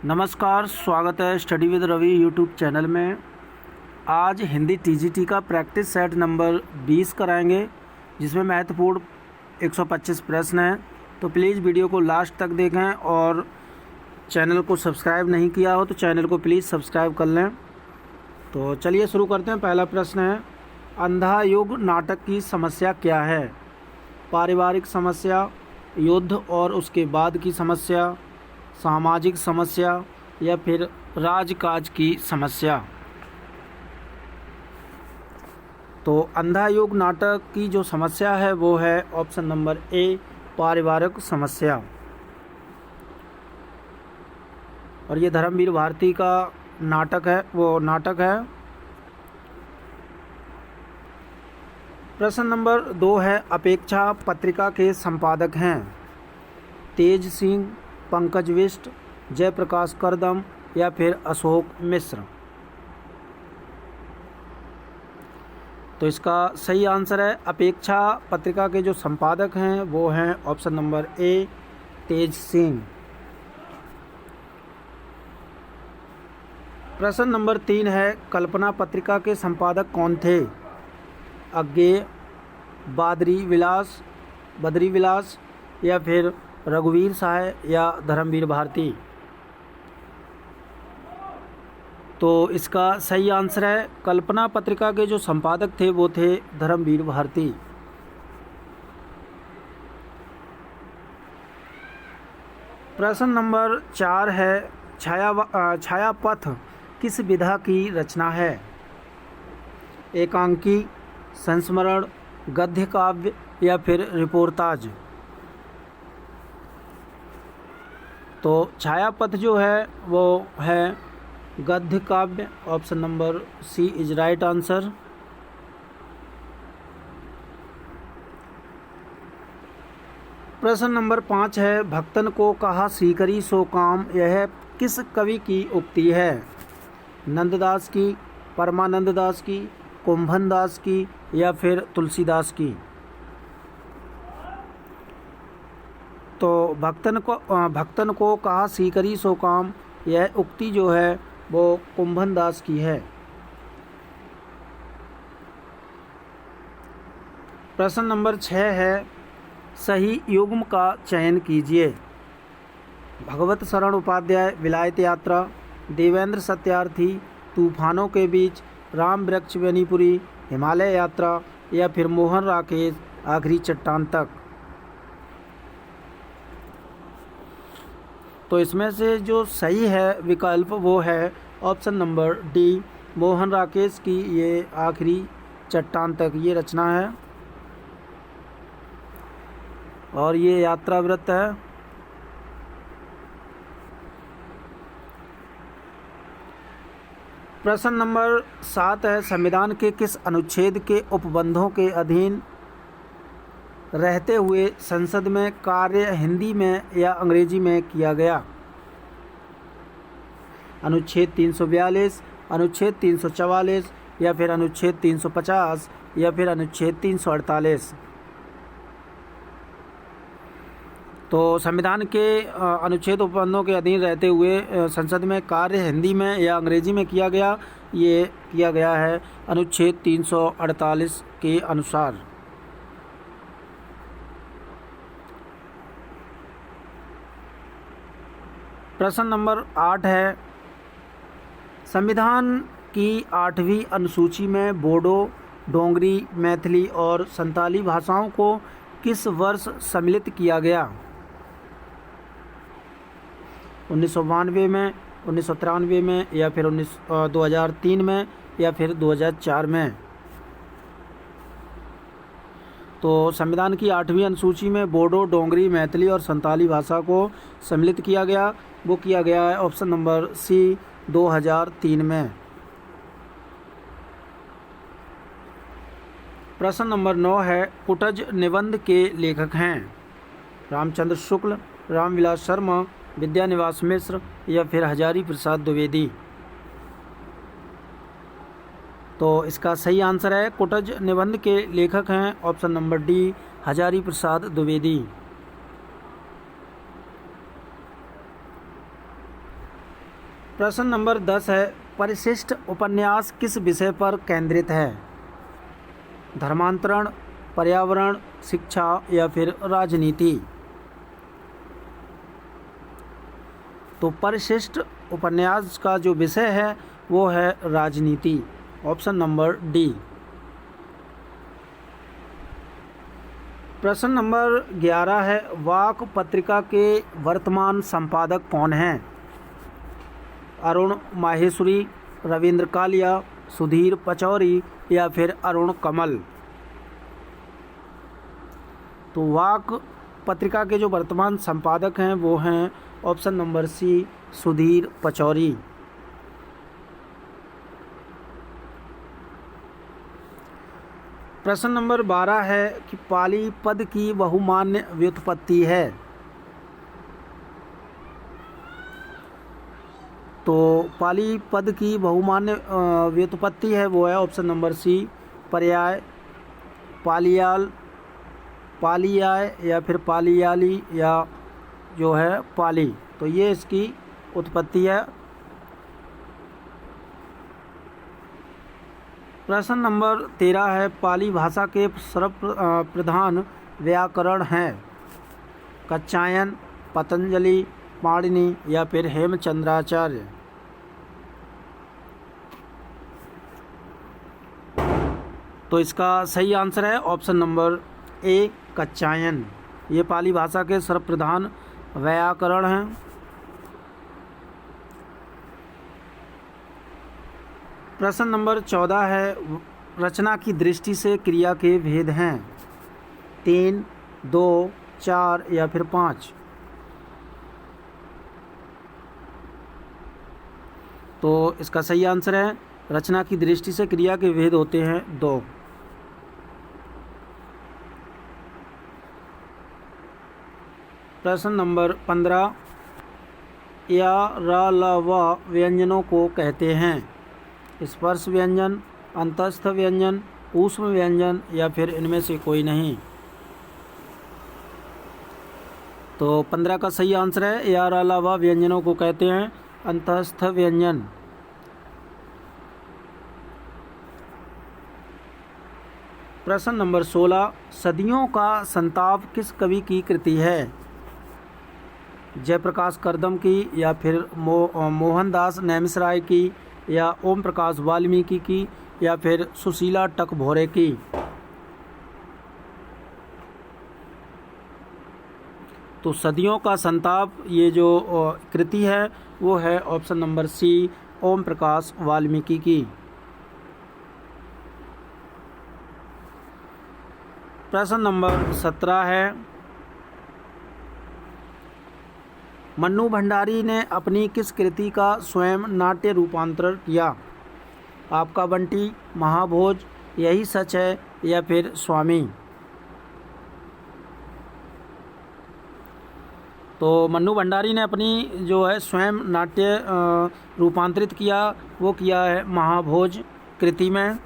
नमस्कार, स्वागत है study with Ravi YouTube channel में। आज हिंदी टीजीटी का प्रैक्टिस सेट नंबर 20 कराएंगे, जिसमें महत्वपूर्ण 125 प्रश्न हैं। तो प्लीज़ वीडियो को लास्ट तक देखें और चैनल को सब्सक्राइब नहीं किया हो तो चैनल को प्लीज़ सब्सक्राइब कर लें। तो चलिए शुरू करते हैं। पहला प्रश्न है, अंधा युग नाटक की समस्या क्या है? पारिवारिक समस्या, युद्ध और उसके बाद की समस्या, सामाजिक समस्या या फिर राजकाज की समस्या। तो अंधा युग नाटक की जो समस्या है वो है ऑप्शन नंबर ए, पारिवारिक समस्या। और ये धर्मवीर भारती का नाटक है। प्रश्न नंबर 2 है, अपेक्षा पत्रिका के संपादक हैं तेज सिंह, पंकज बिष्ट, जयप्रकाश करदम या फिर अशोक मिश्र। तो इसका सही आंसर है, अपेक्षा पत्रिका के जो संपादक हैं वो हैं ऑप्शन नंबर ए, तेज सिंह। प्रश्न नंबर 3 है, कल्पना पत्रिका के संपादक कौन थे? अज्ञेय, बद्री विलास या फिर रघुवीर सहाय या धर्मवीर भारती। तो इसका सही आंसर है, कल्पना पत्रिका के जो संपादक थे वो थे धर्मवीर भारती। प्रश्न नंबर 4 है, छायापथ किस विधा की रचना है? एकांकी, संस्मरण, गद्य काव्य या फिर रिपोर्टाज। तो छायापथ जो है वो है गद्य काव्य। Option number C is right answer. प्रश्न नंबर 5 है, भक्तन को कहा सीकरी सो काम, यह किस कवि की उक्ति है? नंददास की, परमानंद दास की, कुंभन दास की या फिर तुलसीदास की। तो भक्तन को कहा सीकरी सो काम, यह उक्ति जो है वो कुंभन दास की है। प्रश्न नंबर 6 है, सही युग्म का चयन कीजिए। भगवत शरण उपाध्याय, विलायत यात्रा, देवेंद्र सत्यार्थी, तूफानों के बीच, राम वृक्ष बेनीपुरी, हिमालय यात्रा या फिर मोहन राकेश, आखिरी चट्टान तक। तो इसमें से जो सही है विकल्प वो है option number D, Mohan Rakesh की ये आखिरी चट्टान तक ये रचना है और ये यात्रा वृत्त है। प्रश्न नंबर 7 है, संविधान के किस अनुच्छेद के उपबंधों के अधीन रहते हुए संसद में कार्य हिंदी में या अंग्रेजी में किया गया? अनुच्छेद 342, अनुच्छेद 344 या फिर अनुच्छेद 350 या फिर अनुच्छेद 348। तो संविधान के अनुच्छेद उपबंधों के अधीन रहते हुए संसद में कार्य हिंदी में या अंग्रेजी में किया गया, ये किया गया है अनुच्छेद 348 के अनुसार। प्रश्न नंबर 8 है, संविधान की 8वीं अनुसूची में बोडो, डोंगरी, मैथिली और संताली भाषाओं को किस वर्ष सम्मिलित किया गया? 1992 में, 1993 में या फिर 2003 में या फिर 2004 में। तो संविधान की 8वीं अनुसूची में बोडो, डोंगरी, मैथिली और संताली भाषा को सम्मिलित किया गया, वो किया गया है ऑप्शन नंबर सी 2003 में। प्रश्न नंबर 9 है, कुटज निबंध के लेखक हैं रामचंद्र शुक्ल, रामविलास शर्मा, विद्यानिवास मिश्र या फिर हजारी प्रसाद द्विवेदी। तो इसका सही आंसर है, कुटज निबंध के लेखक हैं option number D, Hazari Prasad Dwivedi. प्रश्न नंबर 10 है, परिशिष्ट उपन्यास किस विषय पर केंद्रित है? धर्मांतरण, पर्यावरण, शिक्षा या फिर राजनीति? तो परिशिष्ट उपन्यास का जो विषय है वो है राजनीति, ऑप्शन नंबर डी। प्रश्न नंबर 11 है, वाक पत्रिका के वर्तमान संपादक कौन हैं? अरुण माहेश्वरी, रविंद्र कालिया, सुधीर पचौरी या फिर अरुण कमल? तो वाक पत्रिका के जो वर्तमान संपादक हैं वो हैं option number C, Sudhir Pachauri. प्रश्न नंबर 12 है कि पाली पद की बहुमान्य व्युत्पत्ति है। तो पाली पद की बहुमान्य व्युत्पत्ति है वो है ऑप्शन नंबर सी, पर्याय, पालियाल, पालियाय या फिर पालियाली या जो है पाली। तो ये इसकी उत्पत्ति है। प्रश्न नंबर 13 है, पाली भाषा के सर्वप्रधान व्याकरण हैं? कात्यायन, पतंजलि, पाणिनि या फिर हेमचंद्राचार्य? तो इसका सही आंसर है ऑप्शन नंबर ए, कात्यायन। ये पाली भाषा के सर्वप्रधान व्याकरण हैं। प्रश्न नंबर 14 है, रचना की दृष्टि से क्रिया के भेद हैं? 3, 2, 4 या फिर 5? तो इसका सही आंसर है, रचना की दृष्टि से क्रिया के भेद होते हैं 2। प्रश्न नंबर 15, या रा ला वा व्यंजनों को कहते हैं? स्पर्श व्यंजन, अंतस्थ व्यंजन, ऊष्म व्यंजन या फिर इनमें से कोई नहीं? तो 15 का सही आंसर है, या रा ला वा व्यंजनों को कहते हैं अंतस्थ व्यंजन। प्रश्न नंबर 16, सदियों का संताप किस कवि की कृति है? जयप्रकाश करदम की या फिर मोहनदास नैमिषारय की या ओम प्रकाश वाल्मीकि की या फिर सुशीला टकभोरे की? तो सदियों का संताप ये जो कृति है वो है ऑप्शन नंबर सी, ओम प्रकाश वाल्मीकि की। प्रश्न नंबर 17 है, मन्नू भंडारी ने अपनी किस कृति का स्वयं नाट्य रूपांतरण किया? आपका बंटी, महाभोज, यही सच है या फिर स्वामी? तो मन्नू भंडारी ने अपनी जो है स्वयं नाट्य रूपांतरित किया, वो किया है महाभोज कृति में।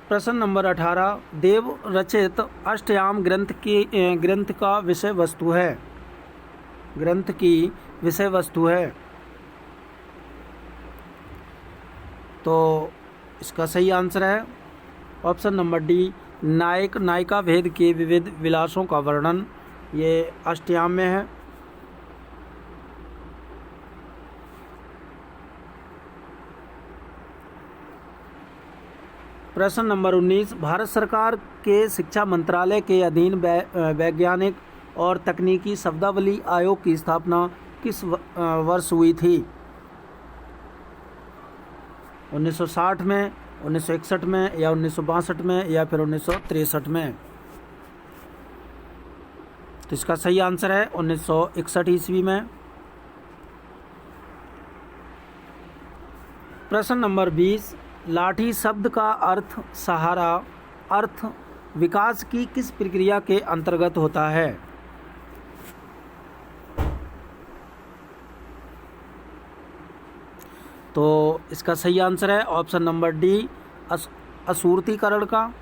प्रश्न नंबर 18, देव रचित अष्टयाम ग्रंथ का विषय वस्तु है? ग्रंथ की विषय वस्तु है। तो इसका सही आंसर है ऑप्शन नंबर डी, नायक नायिका भेद के विविध विलासों का वर्णन, ये अष्टयाम में है। प्रश्न नंबर 19, भारत सरकार के शिक्षा मंत्रालय के अधीन वैज्ञानिक और तकनीकी शब्दावली आयोग की स्थापना किस वर्ष हुई थी? 1960 में, 1961 में या 1962 में या फिर 1963 में? तो इसका सही आंसर है 1961 ईस्वी में। प्रश्न नंबर 20, लाठी शब्द का अर्थ सहारा अर्थ विकास की किस प्रक्रिया के अंतर्गत होता है? तो इसका सही आंसर है ऑप्शन नंबर डी, असूर्तीकरण का।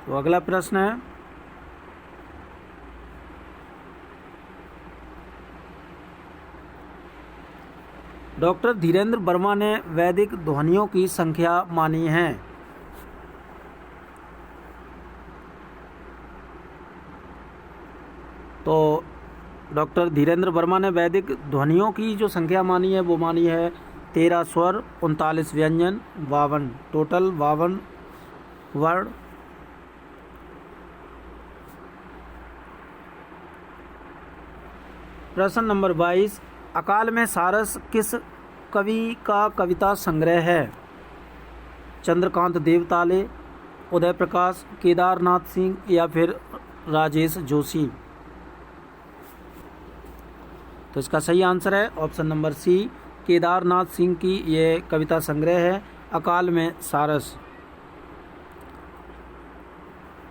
तो अगला प्रश्न है, डॉक्टर धीरेन्द्र वर्मा ने वैदिक ध्वनियों की संख्या मानी है। तो डॉक्टर धीरेन्द्र वर्मा ने वैदिक ध्वनियों की जो संख्या मानी है वो मानी है 13 स्वर, 39 व्यंजन, 52 टोटल 52 वर्ण। प्रश्न नंबर 22, अकाल में सारस किस कवि का कविता संग्रह है? चंद्रकांत देवताले, उदय प्रकाश, केदारनाथ सिंह या फिर राजेश जोशी? तो इसका सही आंसर है option number C, Kedarnath Singh की ये कविता संग्रह है अकाल में सारस।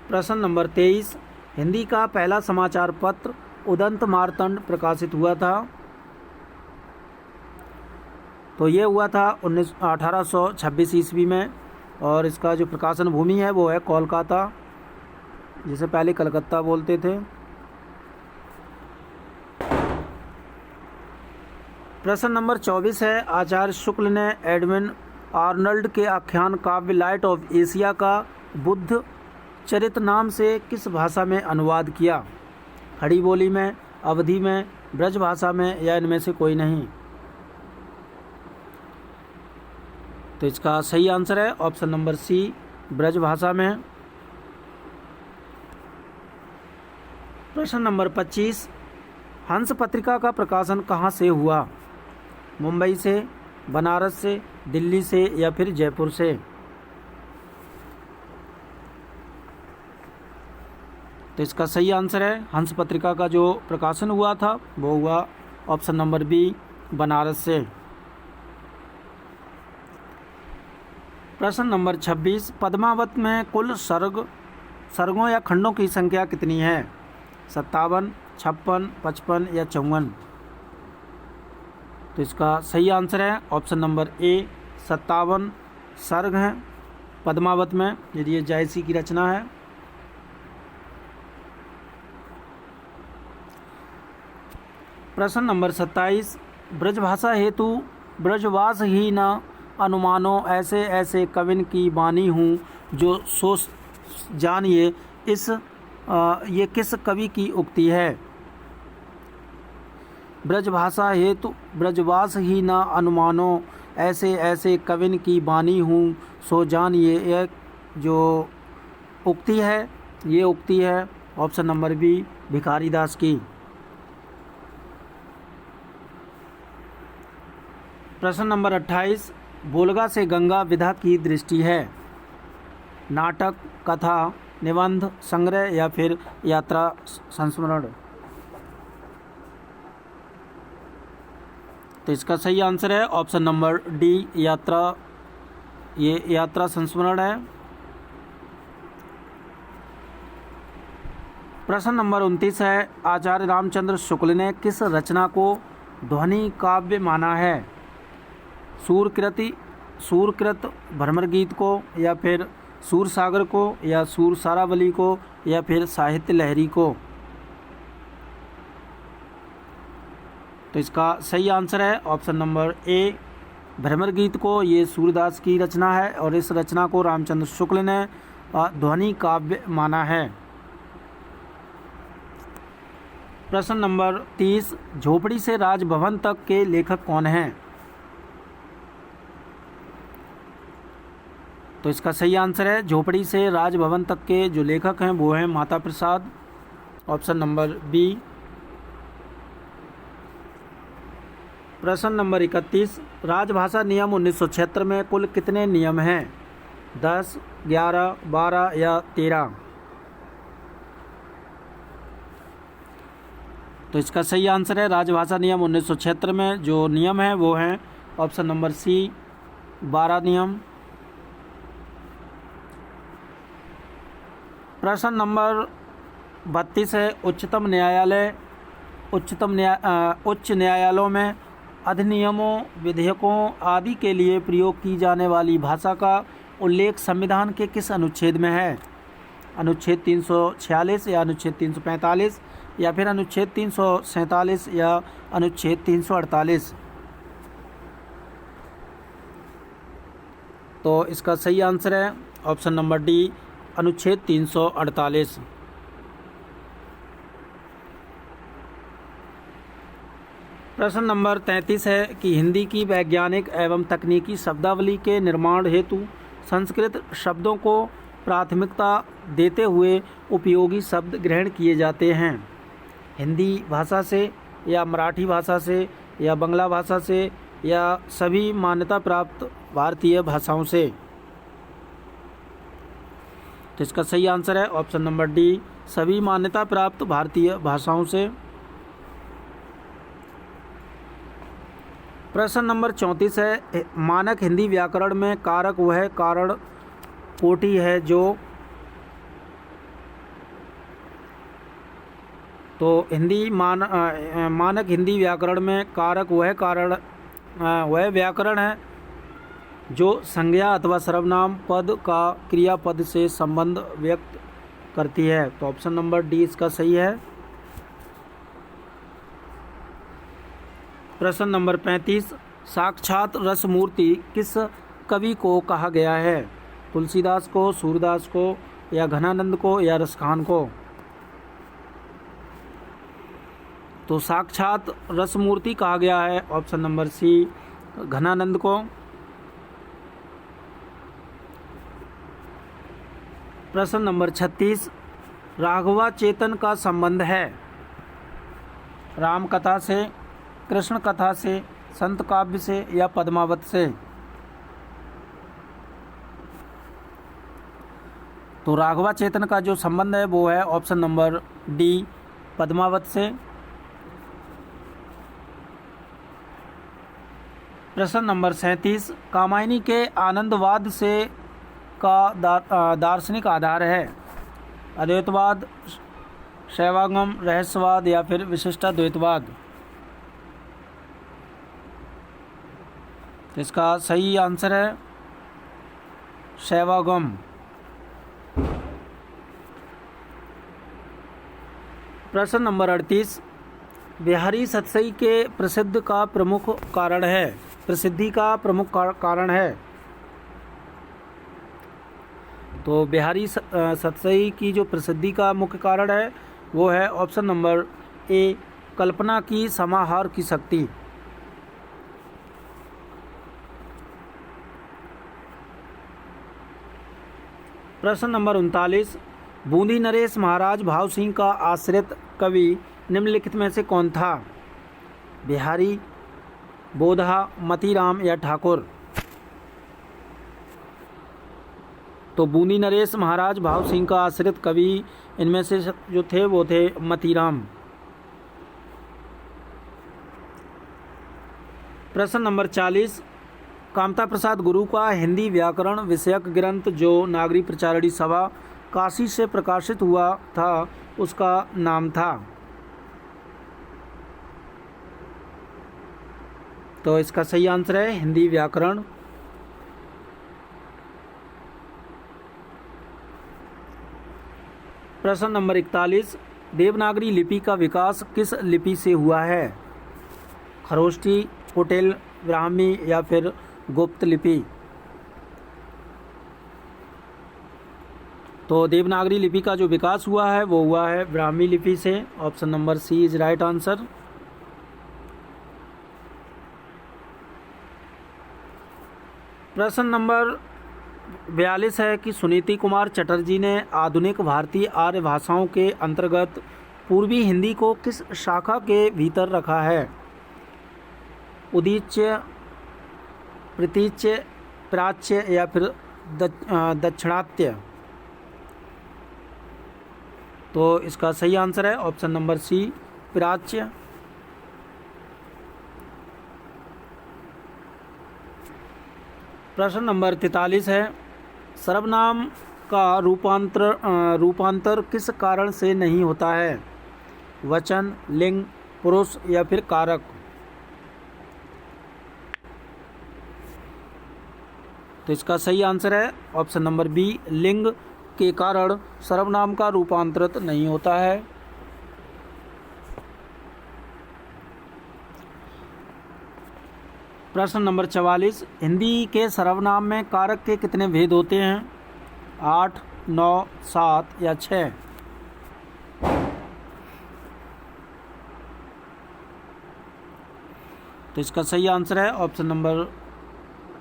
प्रश्न नंबर 23, हिंदी का पहला समाचार पत्र उदंत मार्तंड प्रकाशित हुआ था। तो ये हुआ था 1826 ईस्वी में, और इसका जो प्रकाशन भूमि है वो है कोलकाता, जिसे पहले कलकत्ता बोलते थे। प्रश्न नंबर 24 है, आचार्य शुक्ल ने एडविन आर्नल्ड के आख्यान काव्य लाइट ऑफ एशिया का बुद्ध चरित नाम से किस भाषा में अनुवाद किया? खड़ी बोली में, अवधी में, ब्रज भाषा में या इनमें से कोई नहीं? तो इसका सही आंसर है ऑप्शन नंबर सी, ब्रज भाषा में। प्रश्न नंबर 25, हंस पत्रिका का प्रकाशन कहाँ से हुआ? मुंबई से, बनारस से, दिल्ली से या फिर जयपुर से? तो इसका सही आंसर है, हंस पत्रिका का जो प्रकाशन हुआ था वो हुआ ऑप्शन नंबर बी, बनारस से। प्रश्न नंबर 26, पद्मावत में कुल सर्गों या खंडों की संख्या कितनी है? 57, 56, 55 या 54? तो इसका सही आंसर है ऑप्शन नंबर ए, 57 सर्ग हैं पद्मावत में, यदि ये जायसी की रचना है। प्रश्न नंबर 27, ब्रजभाषा हेतु ब्रजवास ही न अनुमानो ऐसे ऐसे कविन की बानी हूँ जो सोच जानिए ये किस कवि की उक्ति है? ब्रजभाषा हेतु ब्रजवास ही न अनुमानो ऐसे ऐसे कविन की बानी हूँ सो जानिए, यह जो उक्ति है ये उक्ति है ऑप्शन नंबर बी, भिखारी दास की। प्रश्न नंबर 28, बोलगा से गंगा विधा की दृष्टि है? नाटक, कथा, निबंध, संग्रह या फिर यात्रा संस्मरण? तो इसका सही आंसर है ऑप्शन नंबर डी, यात्रा, ये यात्रा संस्मरण है। प्रश्न नंबर 29 है, आचार्य रामचंद्र शुक्ल ने किस रचना को ध्वनि काव्य माना है? सूरकृत भ्रमर गीत को या फिर सूरसागर को या सूर सारावली को या फिर साहित्य लहरी को? तो इसका सही आंसर है ऑप्शन नंबर ए, भ्रमर गीत को। ये सूरदास की रचना है और इस रचना को रामचंद्र शुक्ल ने ध्वनि काव्य माना है। प्रश्न नंबर 30, झोपड़ी से राजभवन तक के लेखक कौन हैं? तो इसका सही आंसर है, झोपड़ी से राजभवन तक के जो लेखक हैं वो हैं Mata Prasad, option number B. प्रश्न नंबर 31, राजभाषा नियम 1976 में कुल कितने नियम हैं? 10, 11, 12 या 13? तो इसका सही आंसर है, राजभाषा नियम 1976 में जो नियम हैं वो हैं ऑप्शन नंबर सी, 12 नियम। प्रश्न नंबर 32 है, उच्च न्यायालयों में अधिनियमों, विधेयकों आदि के लिए प्रयोग की जाने वाली भाषा का उल्लेख संविधान के किस अनुच्छेद में है? अनुच्छेद 346 या अनुच्छेद 345 या फिर अनुच्छेद 347 या अनुच्छेद 348। तो इसका सही आंसर है ऑप्शन नंबर डी, अनुच्छेद 348। प्रश्न नंबर 33 है कि हिंदी की वैज्ञानिक एवं तकनीकी शब्दावली के निर्माण हेतु संस्कृत शब्दों को प्राथमिकता देते हुए उपयोगी शब्द ग्रहण किए जाते हैं। हिंदी भाषा से या मराठी भाषा से या बांग्ला भाषा से या सभी मान्यता प्राप्त भारतीय भाषाओं से। तो इसका सही आंसर है ऑप्शन नंबर डी, सभी मान्यता प्राप्त भारतीय भाषाओं से। प्रश्न नंबर 34 है, मानक हिंदी व्याकरण में कारक वह कारण कोटि है जो, तो मानक हिंदी व्याकरण में कारक वह व्याकरण है जो संज्ञा अथवा सर्वनाम पद का क्रियापद से संबंध व्यक्त करती है। तो ऑप्शन नंबर डी इसका सही है। प्रश्न नंबर 35, साक्षात रसमूर्ति किस कवि को कहा गया है? तुलसीदास को, सूरदास को या घनानंद को या रसखान को? तो साक्षात रसमूर्ति कहा गया है ऑप्शन नंबर सी, घनानंद को। प्रश्न नंबर 36, राघवाचेतन का संबंध है राम कथा से, कृष्ण कथा से, संत काव्य से या पद्मावत से? तो राघवाचेतन का जो संबंध है वो है ऑप्शन नंबर डी, पद्मावत से। प्रश्न नंबर 37, कामायनी के आनंदवाद से का दार्शनिक आधार है? अद्वैतवाद, शैवागम, रहस्यवाद या फिर विशिष्टाद्वैतवाद? तो इसका सही आंसर है शैवागम। प्रश्न नंबर 38, बिहारी सतसई के प्रसिद्धि का प्रमुख कारण है? तो बिहारी सतसई की जो प्रसिद्धि का मुख्य कारण है वो है ऑप्शन नंबर ए, कल्पना की समाहार की शक्ति। प्रश्न नंबर 39, बूंदी नरेश महाराज भाव सिंह का आश्रित कवि निम्नलिखित में से कौन था? बिहारी, बोधा, मतीराम या ठाकुर? तो बूंदी नरेश महाराज भाव सिंह का आश्रित कवि इनमें से जो थे वो थे मतीराम। प्रश्न नंबर 40, कामता प्रसाद गुरु का हिंदी व्याकरण विषयक ग्रंथ जो नागरी प्रचारणी सभा काशी से प्रकाशित हुआ था उसका नाम था? तो इसका सही आंसर है हिंदी व्याकरण। प्रश्न नंबर 41, देवनागरी लिपि का विकास किस लिपि से हुआ है? खरोष्ठी, कुटिल, ब्राह्मी या फिर गुप्त लिपि? तो देवनागरी लिपि का जो विकास हुआ है वो हुआ है ब्राह्मी लिपि से। Option number C is right answer. प्रश्न नंबर 42 है कि सुनीति कुमार चटर्जी ने आधुनिक भारतीय आर्य भाषाओं के अंतर्गत पूर्वी हिंदी को किस शाखा के भीतर रखा है? उदीच्य, प्रतीच्य, प्राच्य या फिर दक्षिणात्य? तो इसका सही आंसर है ऑप्शन नंबर सी, प्राच्य। प्रश्न नंबर 43 है, सर्वनाम का रूपांतर किस कारण से नहीं होता है? वचन, लिंग, पुरुष या फिर कारक? तो इसका सही आंसर है ऑप्शन नंबर बी, लिंग, के कारण सर्वनाम का रूपांतरित नहीं होता है। प्रश्न नंबर 44, हिंदी के सर्वनाम में कारक के कितने भेद होते हैं? 8, 9, 7 या 6? तो इसका सही आंसर है ऑप्शन नंबर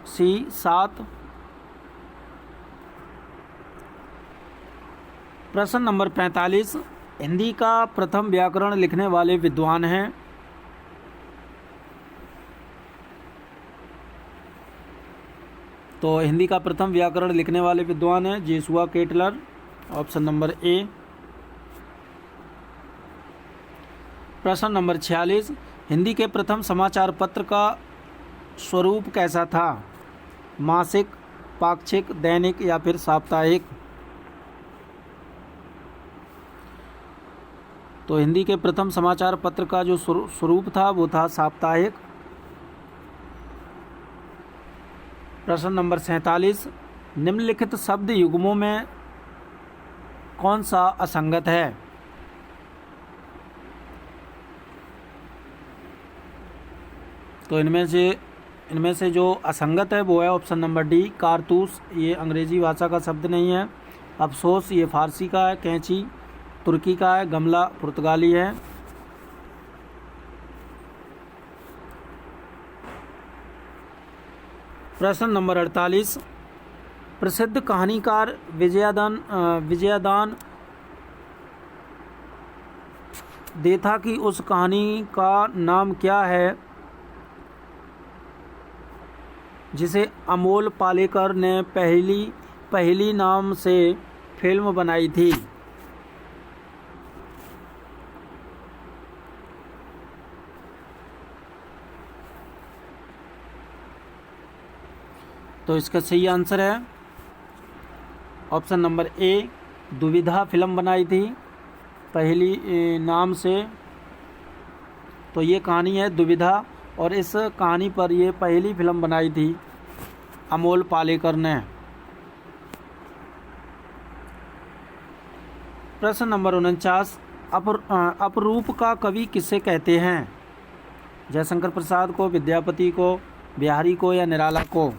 सी, 7। प्रश्न नंबर 45, हिंदी का प्रथम व्याकरण लिखने वाले विद्वान हैं? तो हिंदी का प्रथम व्याकरण लिखने वाले विद्वान हैं Joshua Ketelaar, option number A. प्रश्न नंबर 46, हिंदी के प्रथम समाचार पत्र का स्वरूप कैसा था? मासिक, पाक्षिक, दैनिक या फिर साप्ताहिक? तो हिंदी के प्रथम समाचार पत्र का जो स्वरूप था वो था साप्ताहिक। प्रश्न नंबर 47, निम्नलिखित शब्द युग्मों में कौन सा असंगत है? तो इनमें से जो असंगत है वो है ऑप्शन नंबर डी, कारतूस, ये अंग्रेजी भाषा का शब्द नहीं है। अफसोस, ये फारसी का है। कैंची तुर्की का है। गमला पुर्तगाली है। प्रश्न नंबर 48, प्रसिद्ध कहानीकार विजयादान देथा की उस कहानी का नाम क्या है जिसे अमोल पालेकर ने पहली नाम से फिल्म बनाई थी? तो इसका सही आंसर है ऑप्शन नंबर ए, दुविधा फिल्म बनाई थी पहली नाम से। तो ये कहानी है दुविधा और इस कहानी पर ये पहली फिल्म बनाई थी अमोल पालेकर ने। प्रश्न नंबर 49, अपरूप का कवि किसे कहते हैं? जयशंकर प्रसाद को, विद्यापति को, बिहारी को या निराला को?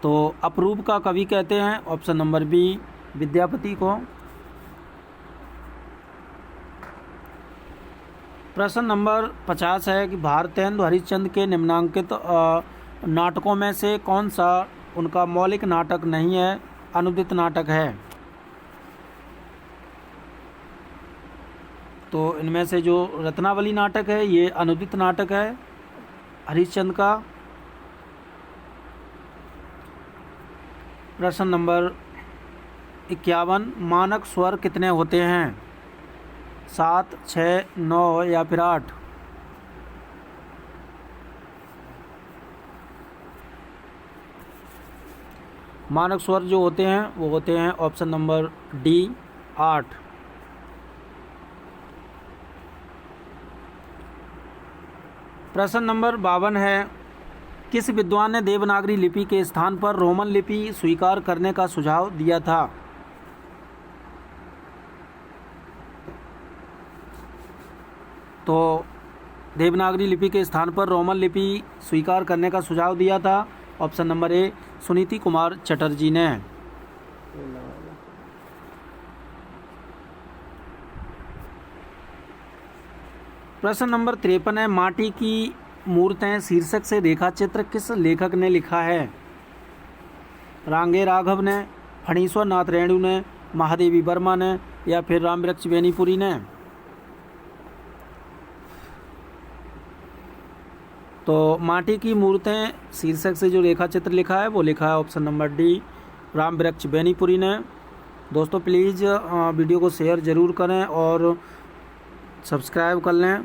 तो अपरूप का कवि कहते हैं ऑप्शन नंबर बी, विद्यापति को। प्रश्न नंबर 50 है कि भारतेंदु हरिश्चंद्र के निम्नांकित नाटकों में से कौन सा उनका मौलिक नाटक नहीं है, अनुदित नाटक है? तो इनमें से जो रत्नावली नाटक है ये अनुदित नाटक है हरिश्चंद्र का। प्रश्न नंबर 51, मानक स्वर कितने होते हैं? 7, 6, 9 या फिर 8? मानक स्वर जो होते हैं वो होते हैं ऑप्शन नंबर डी, 8। प्रश्न नंबर 52 है, किस विद्वान ने देवनागरी लिपि के स्थान पर रोमन लिपि स्वीकार करने का सुझाव दिया था? तो देवनागरी लिपि के स्थान पर रोमन लिपि स्वीकार करने का सुझाव दिया था ऑप्शन नंबर ए, सुनीति कुमार चटर्जी ने। प्रश्न नंबर 53 है, माटी की मूर्तें शीर्षक से रेखा चित्र किस लेखक ने लिखा है? रांगे राघव ने, फणीश्वर नाथ रेणु ने, महादेवी वर्मा ने या फिर रामवृक्ष बेनीपुरी ने? तो माटी की मूर्तें शीर्षक से जो रेखा चित्र लिखा है वो लिखा है option number D, Rambriksh Benipuri ने। दोस्तों प्लीज़ वीडियो को शेयर ज़रूर करें और सब्सक्राइब कर लें।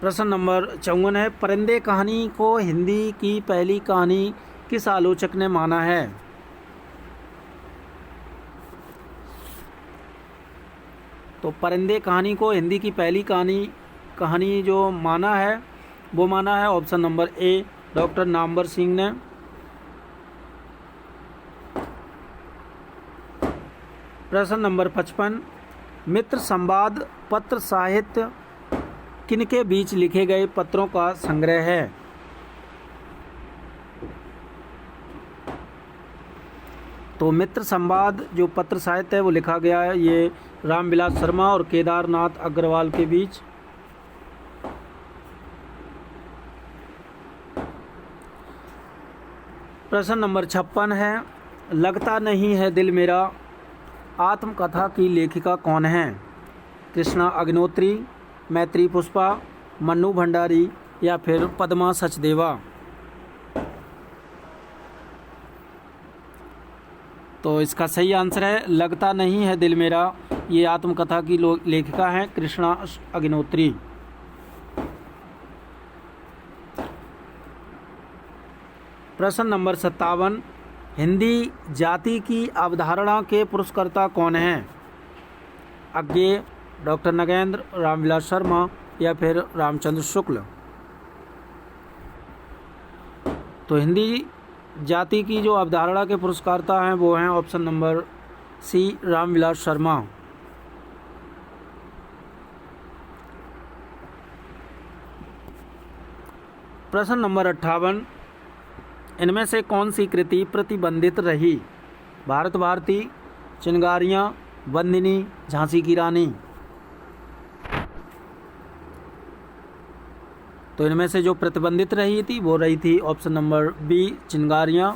प्रश्न नंबर 54 है, परिंदे कहानी को हिंदी की पहली कहानी किस आलोचक ने माना है? तो परिंदे कहानी को हिंदी की पहली कहानी जो माना है वो माना है ऑप्शन नंबर ए डॉक्टर नामवर सिंह ने। प्रश्न नंबर 55, मित्र संवाद पत्र साहित्य किनके बीच लिखे गए पत्रों का संग्रह है? तो मित्र संवाद जो पत्र साहित्य है वो लिखा गया है ये रामविलास शर्मा और केदारनाथ अग्रवाल के बीच। प्रश्न नंबर 56 है, लगता नहीं है दिल मेरा आत्मकथा की लेखिका कौन है? कृष्णा अग्निहोत्री, मैत्री पुष्पा, मन्नू भंडारी या फिर पद्मा सचदेवा? तो इसका सही आंसर है लगता नहीं है दिल मेरा। ये आत्मकथा की लेखिका हैं कृष्णा अग्निहोत्री। प्रश्न नंबर 57, हिंदी जाति की अवधारणा के पुरस्कर्ता कौन हैं? अज्ञेय, डॉक्टर नगेंद्र, रामविलास शर्मा या फिर रामचंद्र शुक्ल? तो हिंदी जाति की जो अवधारणा के पुरस्कर्ता हैं वो हैं option number C Ramvilas Sharma. प्रश्न नंबर 58, इनमें से कौन सी कृति प्रतिबंधित रही? भारत भारती, चिंगारियाँ, बंदिनी, झांसी की रानी? तो इनमें से जो प्रतिबंधित रही थी वो रही थी ऑप्शन नंबर बी चिंगारियाँ।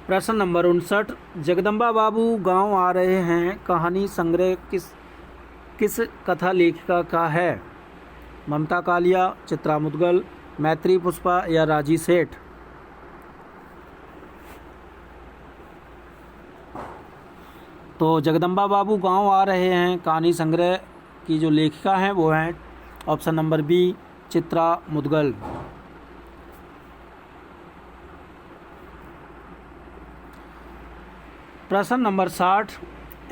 प्रश्न नंबर 59, जगदम्बा बाबू गांव आ रहे हैं कहानी संग्रह किस कथा लेखिका का है? ममता कालिया, चित्रा मुदगल, मैत्री पुष्पा या राजी सेठ? तो जगदम्बा बाबू गांव आ रहे हैं कहानी संग्रह की जो लेखिका हैं वो हैं option number B Chitra Mudgal. प्रश्न नंबर 60,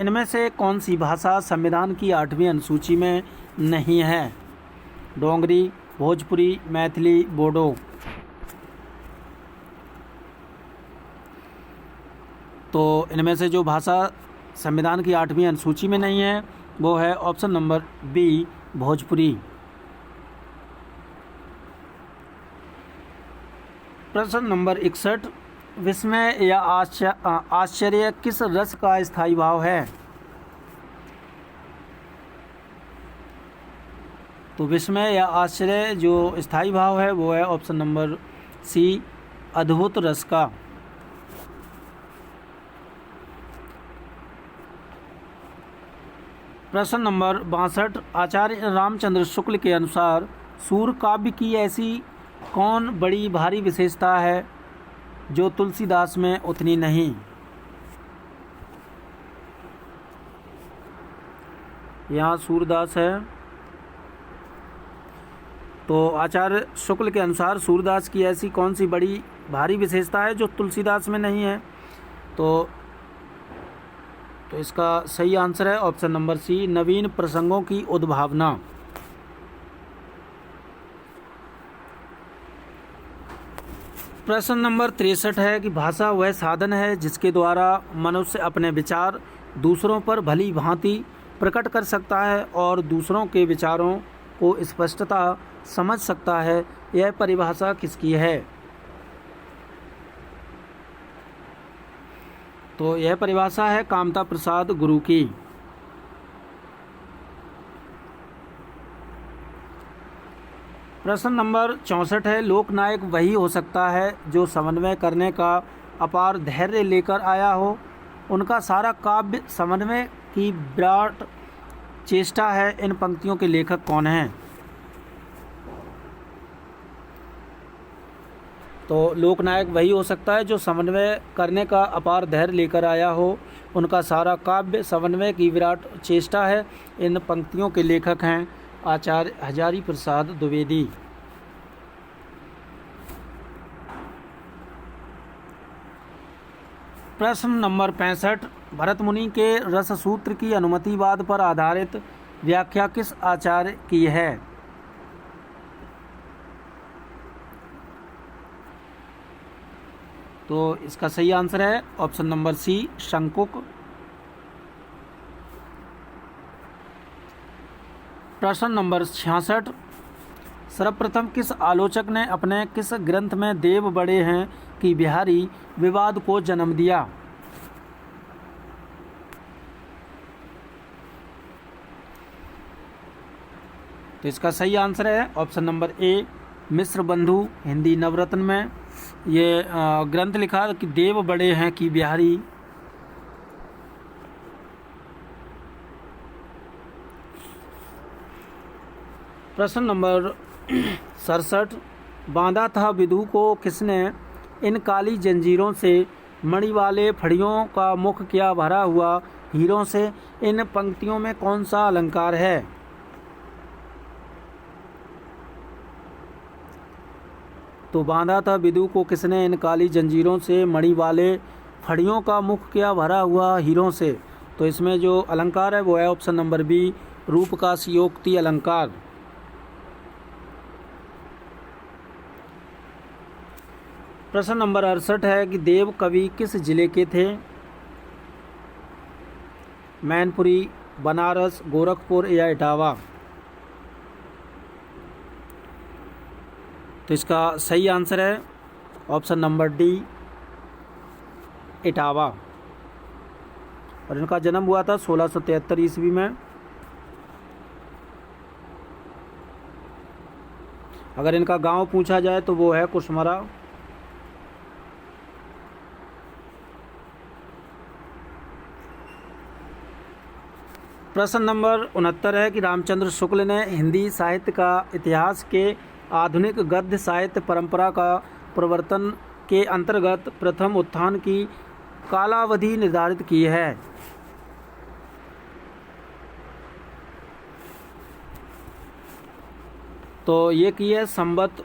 इनमें से कौन सी भाषा संविधान की 8वीं अनुसूची में नहीं है? डोंगरी, भोजपुरी, मैथिली, बोडो? तो इनमें से जो भाषा संविधान की 8वीं अनुसूची में नहीं है वो है ऑप्शन नंबर बी भोजपुरी। प्रश्न नंबर 61, विस्मय या आश्चर्य किस रस का स्थायी भाव है? तो विस्मय या आश्चर्य जो स्थायी भाव है वो है ऑप्शन नंबर सी अद्भुत रस का। प्रश्न नंबर 62, आचार्य रामचंद्र शुक्ल के अनुसार सूर काव्य की ऐसी कौन बड़ी भारी विशेषता है जो तुलसीदास में उतनी नहीं? यहाँ सूरदास है। तो आचार्य शुक्ल के अनुसार सूरदास की ऐसी कौन सी बड़ी भारी विशेषता है जो तुलसीदास में नहीं है? तो इसका सही आंसर है ऑप्शन नंबर सी नवीन प्रसंगों की उद्भावना। प्रश्न नंबर 63 है कि भाषा वह साधन है जिसके द्वारा मनुष्य अपने विचार दूसरों पर भली भांति प्रकट कर सकता है और दूसरों के विचारों को स्पष्टता समझ सकता है। यह परिभाषा किसकी है? तो यह परिभाषा है कामता प्रसाद गुरु की। प्रश्न नंबर 64 है, लोकनायक वही हो सकता है जो समन्वय करने का अपार धैर्य लेकर आया हो। उनका सारा काव्य समन्वय की विराट चेष्टा है। इन पंक्तियों के लेखक कौन हैं? तो लोकनायक वही हो सकता है जो समन्वय करने का अपार धैर्य लेकर आया हो। उनका सारा काव्य समन्वय की विराट चेष्टा है। इन पंक्तियों के लेखक हैं आचार्य हजारी प्रसाद द्विवेदी। प्रश्न नंबर 65, भरत मुनि के रस सूत्र की अनुमतिवाद पर आधारित व्याख्या किस आचार्य की है? तो इसका सही आंसर है ऑप्शन नंबर सी, शंकुक। प्रश्न नंबर 66, सर्वप्रथम किस आलोचक ने अपने किस ग्रंथ में देव बड़े हैं कि बिहारी विवाद को जन्म दिया? तो इसका सही आंसर है ऑप्शन नंबर ए, मिश्र बंधु। हिंदी नवरत्न में ये ग्रंथ लिखा कि देव बड़े हैं कि बिहारी। प्रश्न नंबर 67, बांधा था विदु को किसने, इन काली जंजीरों से मणि वाले फड़ियों का मुख क्या भरा हुआ हीरों से, इन पंक्तियों में कौन सा अलंकार है? तो बांधा था विदु को किसने, इन काली जंजीरों से मणि वाले फड़ियों का मुख क्या भरा हुआ हीरों से। तो इसमें जो अलंकार है वो है ऑप्शन नंबर बी, रूप का सियोक्ति अलंकार। प्रश्न नंबर 68 है कि देव कवि किस जिले के थे? मैनपुरी, बनारस, गोरखपुर या इटावा। तो इसका सही आंसर है ऑप्शन नंबर डी, इटावा। और इनका जन्म हुआ था 1673 ईस्वी में। अगर इनका गांव पूछा जाए तो वो है कुशमरा। प्रश्न नंबर 69 है कि रामचंद्र शुक्ल ने हिंदी साहित्य का इतिहास के आधुनिक गद्य साहित्य परंपरा का प्रवर्तन के अंतर्गत प्रथम उत्थान की कालावधि निर्धारित की है। तो ये की है संवत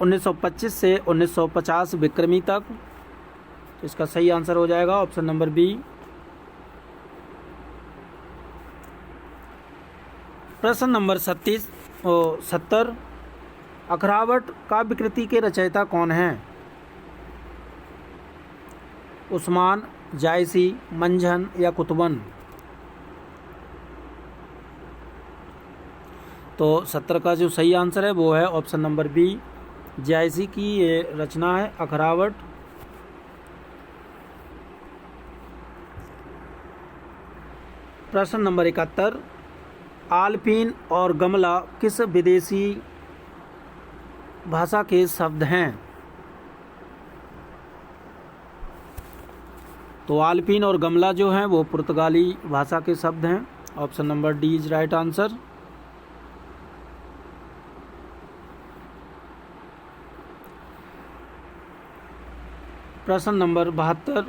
1925 से 1950 विक्रमी तक। तो इसका सही आंसर हो जाएगा ऑप्शन नंबर बी। प्रश्न नंबर 70, अखरावट काव्य कृति के रचयिता कौन हैं? उस्मान, जायसी, मंझन या कुतुबन। तो 70 का जो सही आंसर है वो है ऑप्शन नंबर बी, जायसी की ये रचना है अखरावट। प्रश्न नंबर 71, आलपीन और गमला किस विदेशी भाषा के शब्द हैं? तो आलपीन और गमला जो हैं वो पुर्तगाली भाषा के शब्द हैं। Option number D is right answer. प्रश्न नंबर 72,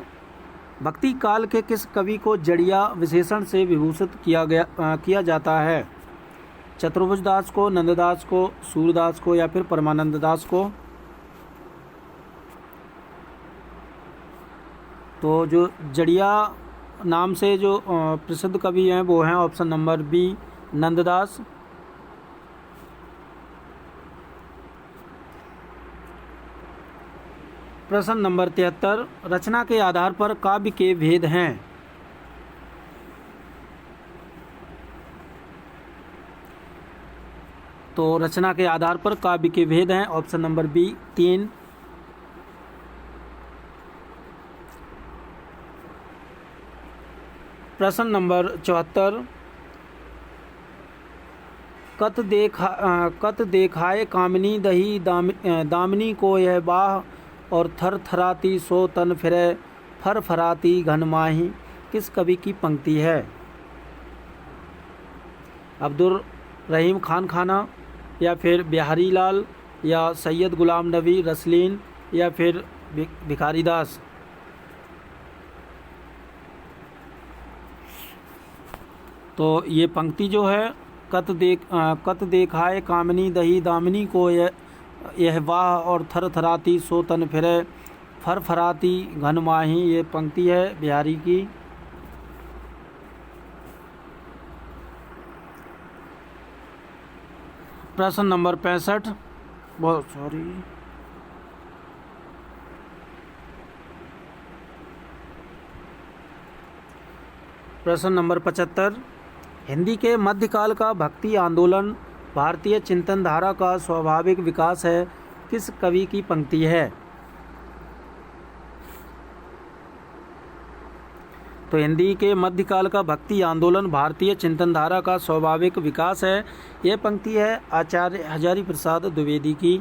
भक्ति काल के किस कवि को जड़िया विशेषण से विभूषित किया जाता है? चतुर्भुज दास को, नंददास को, सूरदास को या फिर परमानंद दास को। तो जो जड़िया नाम से जो प्रसिद्ध कवि हैं वो हैं ऑप्शन नंबर बी, नंददास। प्रश्न नंबर 73, रचना के आधार पर काव्य के भेद हैं? तो रचना के आधार पर काव्य के भेद हैं ऑप्शन नंबर बी, 3। प्रश्न नंबर 74, कत देखाए कामिनी दही दामिनी को यह बाह और थर थराती सो तन फिरे फर फराती घन माही, किस कवि की पंक्ति है? अब्दुल रहीम खान खाना या फिर बिहारी लाल या सैयद गुलाम नबी रसलीन या फिर भिखारी दास। तो ये पंक्ति जो है कत देखाए कामिनी दही दामिनी को यह वाह और थर थराती सो तन फिरे फरफराती घन माही, ये पंक्ति है बिहारी की। प्रश्न नंबर 65, बहुत सॉरी, प्रश्न नंबर 75, हिंदी के मध्यकाल का भक्ति आंदोलन भारतीय चिंतन धारा का स्वाभाविक विकास है, किस कवि की पंक्ति है? तो हिंदी के मध्यकाल का भक्ति आंदोलन भारतीय चिंतन धारा का स्वाभाविक विकास है, यह पंक्ति है आचार्य हजारी प्रसाद द्विवेदी की।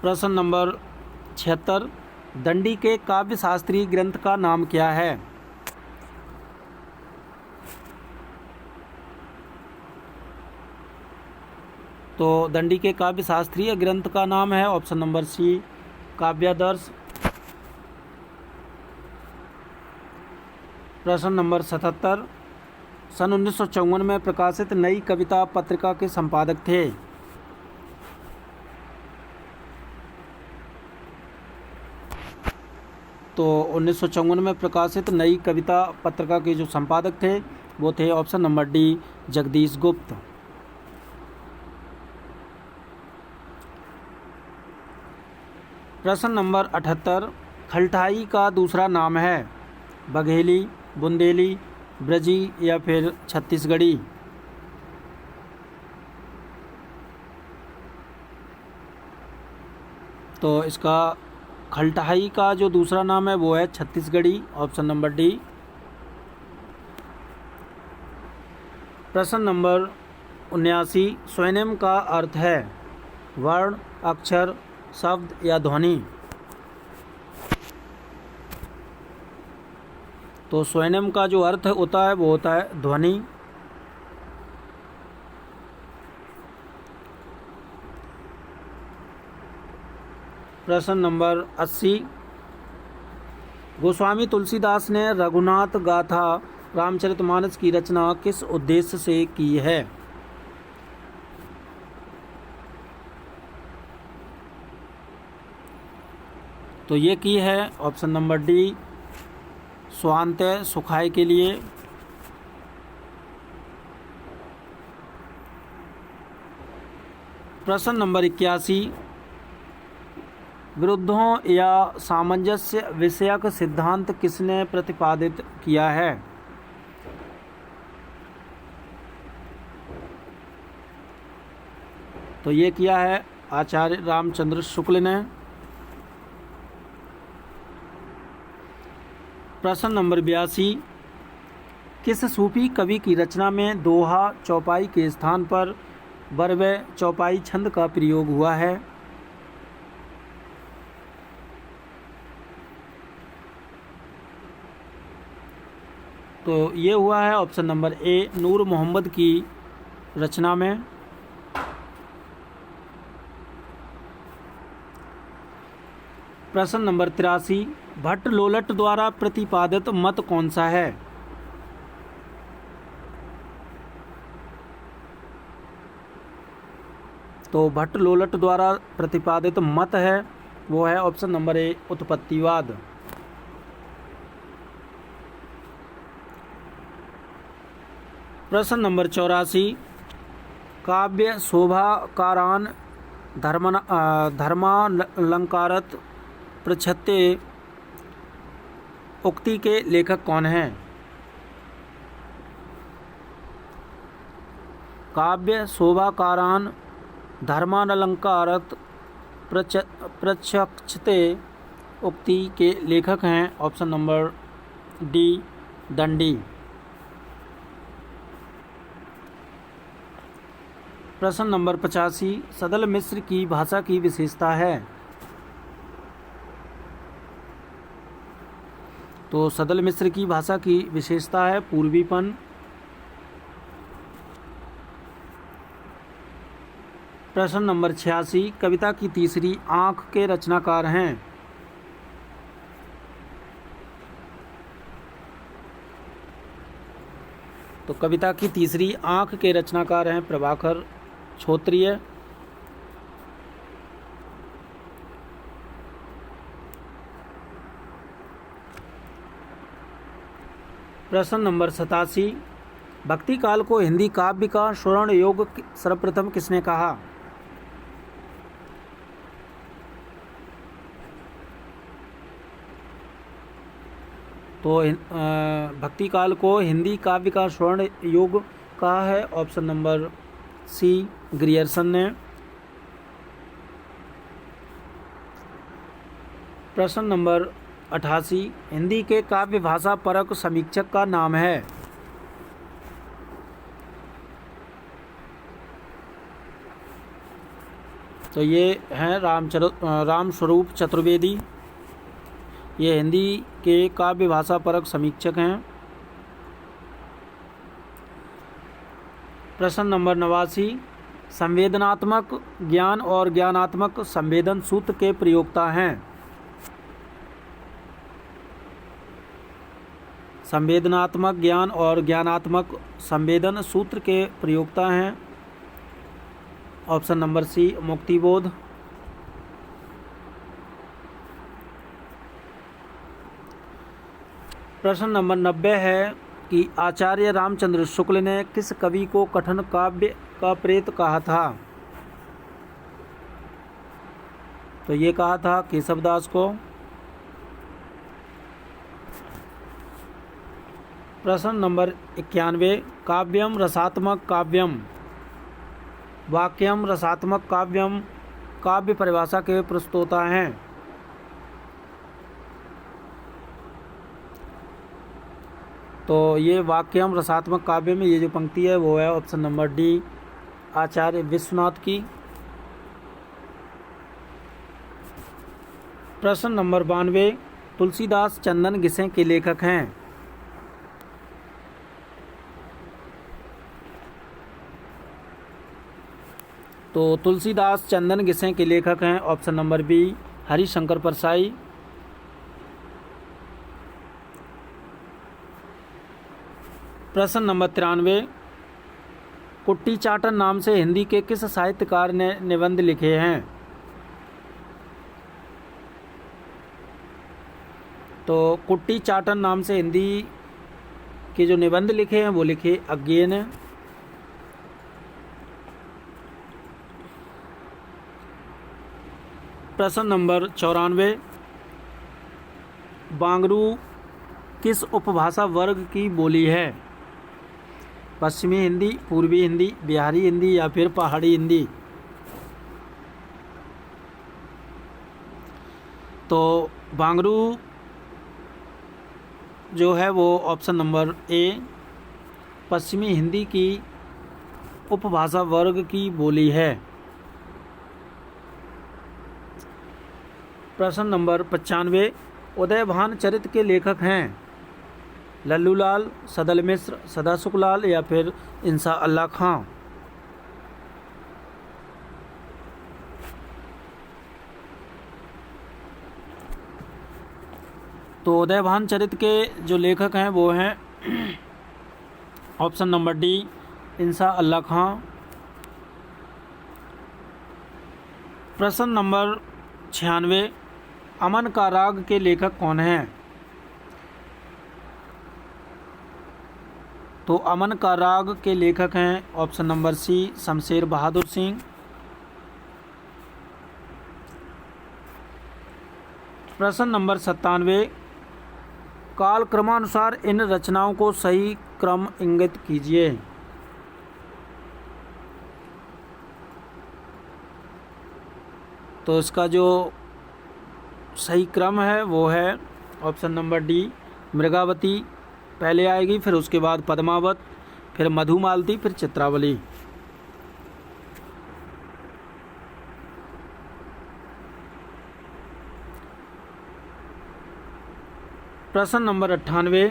प्रश्न नंबर 76, दंडी के काव्य शास्त्रीय ग्रंथ का नाम क्या है? तो दंडी के काव्य शास्त्रीय ग्रंथ का नाम है ऑप्शन नंबर सी, काव्यादर्श। प्रश्न नंबर 77, सन 1954 में प्रकाशित नई कविता पत्रिका के संपादक थे? तो 1954 में प्रकाशित नई कविता पत्रिका के जो संपादक थे वो थे ऑप्शन नंबर डी, जगदीश गुप्त। प्रश्न नंबर 78, खलठाई का दूसरा नाम है? बघेली, बुंदेली, ब्रजी या फिर छत्तीसगढ़ी? तो इसका खलठाई का जो दूसरा नाम है वो है छत्तीसगढ़ी, ऑप्शन नंबर डी। प्रश्न नंबर 79, स्वनेम का अर्थ है? वर्ण, अक्षर, शब्द या ध्वनि? तो स्वनेम का जो अर्थ होता है वो होता है ध्वनि। प्रश्न नंबर 80, गोस्वामी तुलसीदास ने रघुनाथ गाथा रामचरितमानस की रचना किस उद्देश्य से की है? तो ये की है ऑप्शन नंबर डी, स्वांतः सुखाय के लिए। प्रश्न नंबर 81, विरुद्धों या सामंजस्य विषयक सिद्धांत किसने प्रतिपादित किया है? तो ये किया है आचार्य रामचंद्र शुक्ल ने। प्रश्न नंबर 82, किस सूफी कवि की रचना में दोहा चौपाई के स्थान पर बरवे चौपाई छंद का प्रयोग हुआ है? तो ये हुआ है ऑप्शन नंबर ए, नूर मोहम्मद की रचना में। प्रश्न नंबर 83, भट्ट लोलट द्वारा प्रतिपादित मत कौन सा है? तो भट्ट लोलट द्वारा प्रतिपादित मत है वो है ऑप्शन नंबर ए, उत्पत्तिवाद। प्रश्न नंबर 84, काव्य शोभाकारान धर्मालंकारत प्रच्छते उक्ति के लेखक कौन हैं? काव्य शोभाकारान धर्मालंकारत प्रच्छते उक्ति के लेखक हैं ऑप्शन नंबर डी, दंडी। प्रश्न नंबर 85, सदल मिश्र की भाषा की विशेषता है? तो सदल मिश्र की भाषा की विशेषता है पूर्वीपन। प्रश्न नंबर 86, कविता की तीसरी आंख के रचनाकार हैं? तो कविता की तीसरी आंख के रचनाकार हैं प्रभाकर क्षत्रिय। प्रश्न नंबर 87, भक्ति काल को हिंदी काव्य का स्वर्ण युग सर्वप्रथम किसने कहा? तो भक्ति काल को हिंदी काव्य का स्वर्ण युग कहा है ऑप्शन नंबर सी, ग्रियर्सन ने। प्रश्न नंबर 88, हिंदी के काव्य भाषा परक समीक्षक का नाम है? तो ये हैं रामस्वरूप चतुर्वेदी। ये हिंदी के काव्य भाषा परक समीक्षक हैं। प्रश्न नंबर 89, संवेदनात्मक ज्ञान और ज्ञानात्मक संवेदन सूत्र के प्रयोक्ता हैं? संवेदनात्मक ज्ञान और ज्ञानात्मक संवेदन सूत्र के प्रयोक्ता हैं ऑप्शन नंबर सी, मुक्तिबोध। प्रश्न नंबर 90 है कि आचार्य रामचंद्र शुक्ल ने किस कवि को कठिन काव्य का प्रेत कहा था? तो ये कहा था केशवदास को। प्रश्न नंबर 91, काव्यम रसात्मक काव्यम वाक्यम रसात्मक काव्यम काव्य परिभाषा के प्रस्तोता हैं? तो ये वाक्यम रसात्मक काव्य में ये जो पंक्ति है वो है ऑप्शन नंबर डी, आचार्य विश्वनाथ की। प्रश्न नंबर 92, तुलसीदास चंदन घिसें के लेखक हैं? तो तुलसीदास चंदन घिसें के लेखक हैं option number B, Harishankar Parsai. प्रश्न नंबर 93, कुट्टी चाटन नाम से हिंदी के किस साहित्यकार ने निबंध लिखे हैं? तो कुट्टी चाटन नाम से हिंदी के जो निबंध लिखे हैं वो लिखे अज्ञेय ने। प्रश्न नंबर 94, बांगरू किस उपभाषा वर्ग की बोली है? पश्चिमी हिंदी, पूर्वी हिंदी, बिहारी हिंदी या फिर पहाड़ी हिंदी? तो बांगरू जो है वो ऑप्शन नंबर ए, पश्चिमी हिंदी की उपभाषा वर्ग की बोली है। प्रश्न नंबर 95, उदयभान चरित के लेखक हैं? लल्लूलाल, सदल मिश्र, सदाशुकलाल या फिर इंसा अल्लाह खां? तो उदयभान चरित के जो लेखक हैं वो हैं ऑप्शन नंबर डी, इंसा अल्लाह खां। प्रश्न नंबर 96, अमन का राग के लेखक कौन हैं? तो अमन का राग के लेखक हैं ऑप्शन नंबर सी, शमशेर बहादुर सिंह। प्रश्न नंबर 97, काल क्रमानुसार इन रचनाओं को सही क्रम इंगित कीजिए। तो इसका जो सही क्रम है वो है ऑप्शन नंबर डी, मृगावती पहले आएगी, फिर उसके बाद पद्मावत, फिर मधुमालती, फिर चित्रावली। प्रश्न नंबर 98,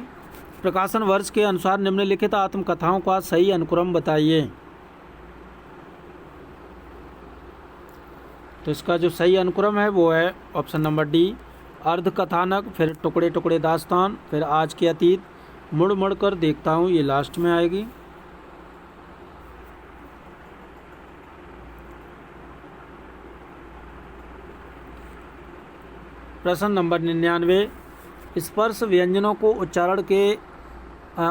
प्रकाशन वर्ष के अनुसार निम्नलिखित आत्मकथाओं का सही अनुक्रम बताइए। तो इसका जो सही अनुक्रम है वो है ऑप्शन नंबर डी, अर्ध कथानक, फिर टुकड़े टुकड़े दास्तान, फिर आज के अतीत, मुड़ मुड़ कर देखता हूँ, ये लास्ट में आएगी। प्रश्न नंबर 99, स्पर्श व्यंजनों को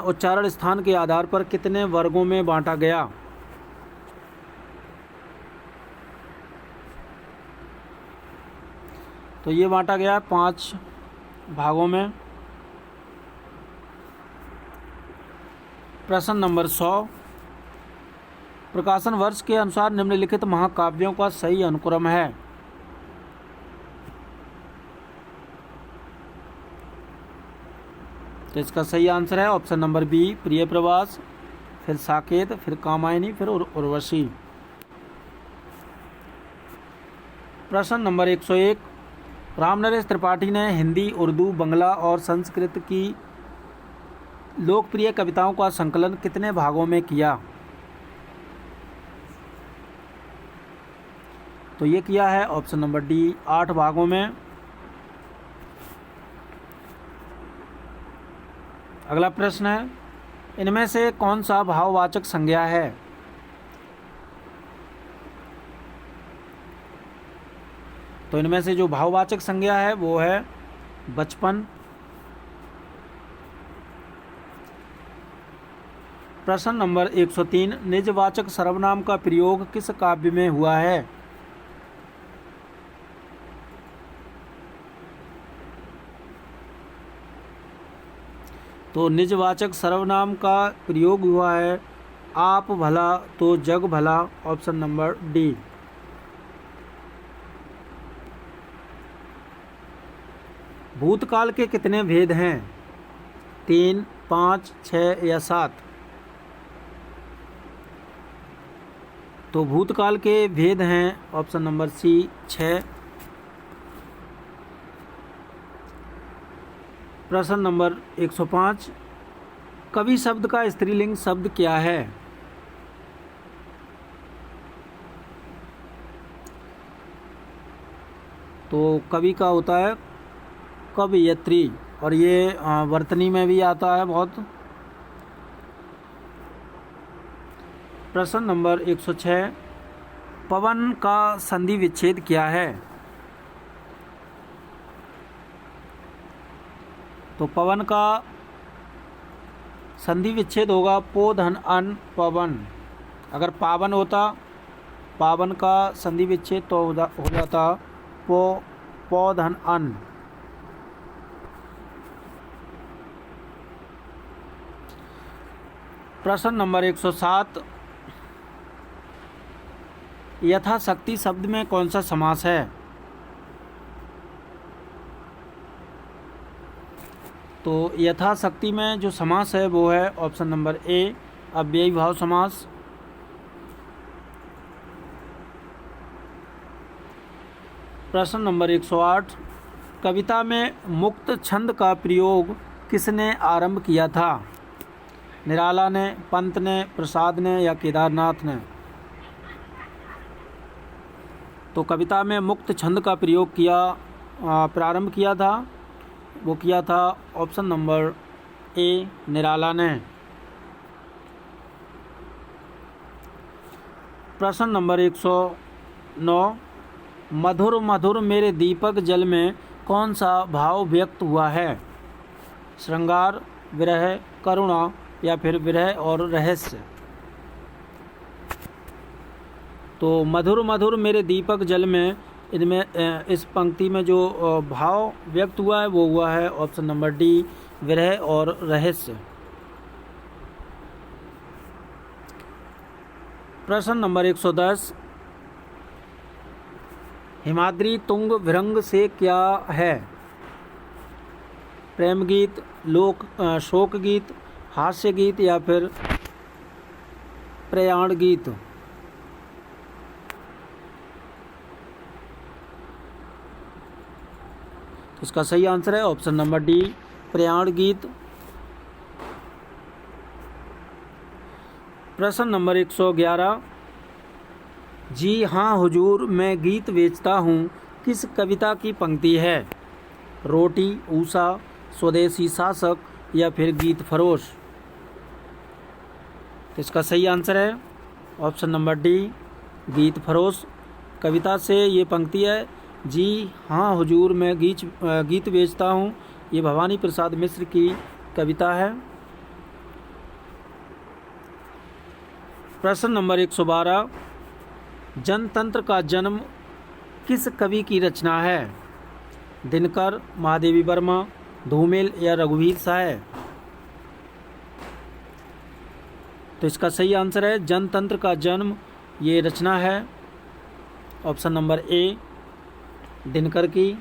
उच्चारण स्थान के आधार पर कितने वर्गों में बांटा गया? तो ये बांटा गया 5 भागों में। प्रश्न नंबर 100, प्रकाशन वर्ष के अनुसार निम्नलिखित महाकाव्यों का सही अनुक्रम है। तो इसका सही आंसर है ऑप्शन नंबर बी, प्रिय प्रवास, फिर साकेत, फिर कामायनी, फिर उर्वशी। प्रश्न नंबर 101, रामनरेश त्रिपाठी ने हिंदी, उर्दू, बंगला और संस्कृत की लोकप्रिय कविताओं का संकलन कितने भागों में किया? तो ये किया है ऑप्शन नंबर डी, 8 भागों में। अगला प्रश्न है, इनमें से कौन सा भाववाचक संज्ञा है? तो इनमें से जो भाववाचक संज्ञा है वो है बचपन। प्रश्न नंबर 103, निजवाचक सर्वनाम का प्रयोग किस काव्य में हुआ है? तो निजवाचक सर्वनाम का प्रयोग हुआ है आप भला तो जग भला, ऑप्शन नंबर डी। भूतकाल के कितने भेद हैं? 3, 5, 6 या 7? तो भूतकाल के भेद हैं ऑप्शन नंबर सी, 6। प्रश्न नंबर 105, कवि शब्द का स्त्रीलिंग शब्द क्या है? तो कवि का होता है कवयित्री, और ये वर्तनी में भी आता है बहुत। प्रश्न नंबर 106, पवन का संधि विच्छेद क्या है? तो पवन का संधि विच्छेद होगा पो धन अन पवन। अगर पावन होता, पावन का संधि विच्छेद तो हो जाता पो धन अन। प्रश्न नंबर 107, यथाशक्ति शब्द में कौन सा समास है? तो यथाशक्ति में जो समास है वो है ऑप्शन नंबर ए, अव्ययी भाव समास। प्रश्न नंबर 108, कविता में मुक्त छंद का प्रयोग किसने आरंभ किया था? निराला ने, पंत ने, प्रसाद ने या केदारनाथ ने? तो कविता में मुक्त छंद का प्रयोग प्रारंभ किया था, वो किया था ऑप्शन नंबर ए, निराला ने। प्रश्न नंबर 109, मधुर मधुर मेरे दीपक जल में कौन सा भाव व्यक्त हुआ है? श्रृंगार, विरह, करुणा या फिर विरह और रहस्य? तो मधुर मधुर मेरे दीपक जल में, इनमें इस पंक्ति में जो भाव व्यक्त हुआ है वो हुआ है ऑप्शन नंबर डी, विरह और रहस्य। प्रश्न नंबर 110, हिमाद्री तुंग विरंग से क्या है? प्रेम गीत, शोक गीत, हास्य गीत या फिर प्रयाण गीत? तो इसका सही आंसर है ऑप्शन नंबर डी, प्रयाण गीत। प्रश्न नंबर 111, जी हाँ हुजूर मैं गीत बेचता हूँ किस कविता की पंक्ति है? रोटी, ऊषा, स्वदेशी शासक या फिर गीत फरोश? तो इसका सही आंसर है ऑप्शन नंबर डी, गीत फरोश कविता से ये पंक्ति है जी हाँ हुजूर, मैं गीत बेचता हूँ। ये भवानी प्रसाद मिश्र की कविता है। प्रश्न नंबर 112, जनतंत्र का जन्म किस कवि की रचना है? दिनकर, महादेवी वर्मा, धूमिल या रघुवीर साय? तो इसका सही आंसर है जनतंत्र का जन्म, ये रचना है ऑप्शन नंबर ए, दिनकर की।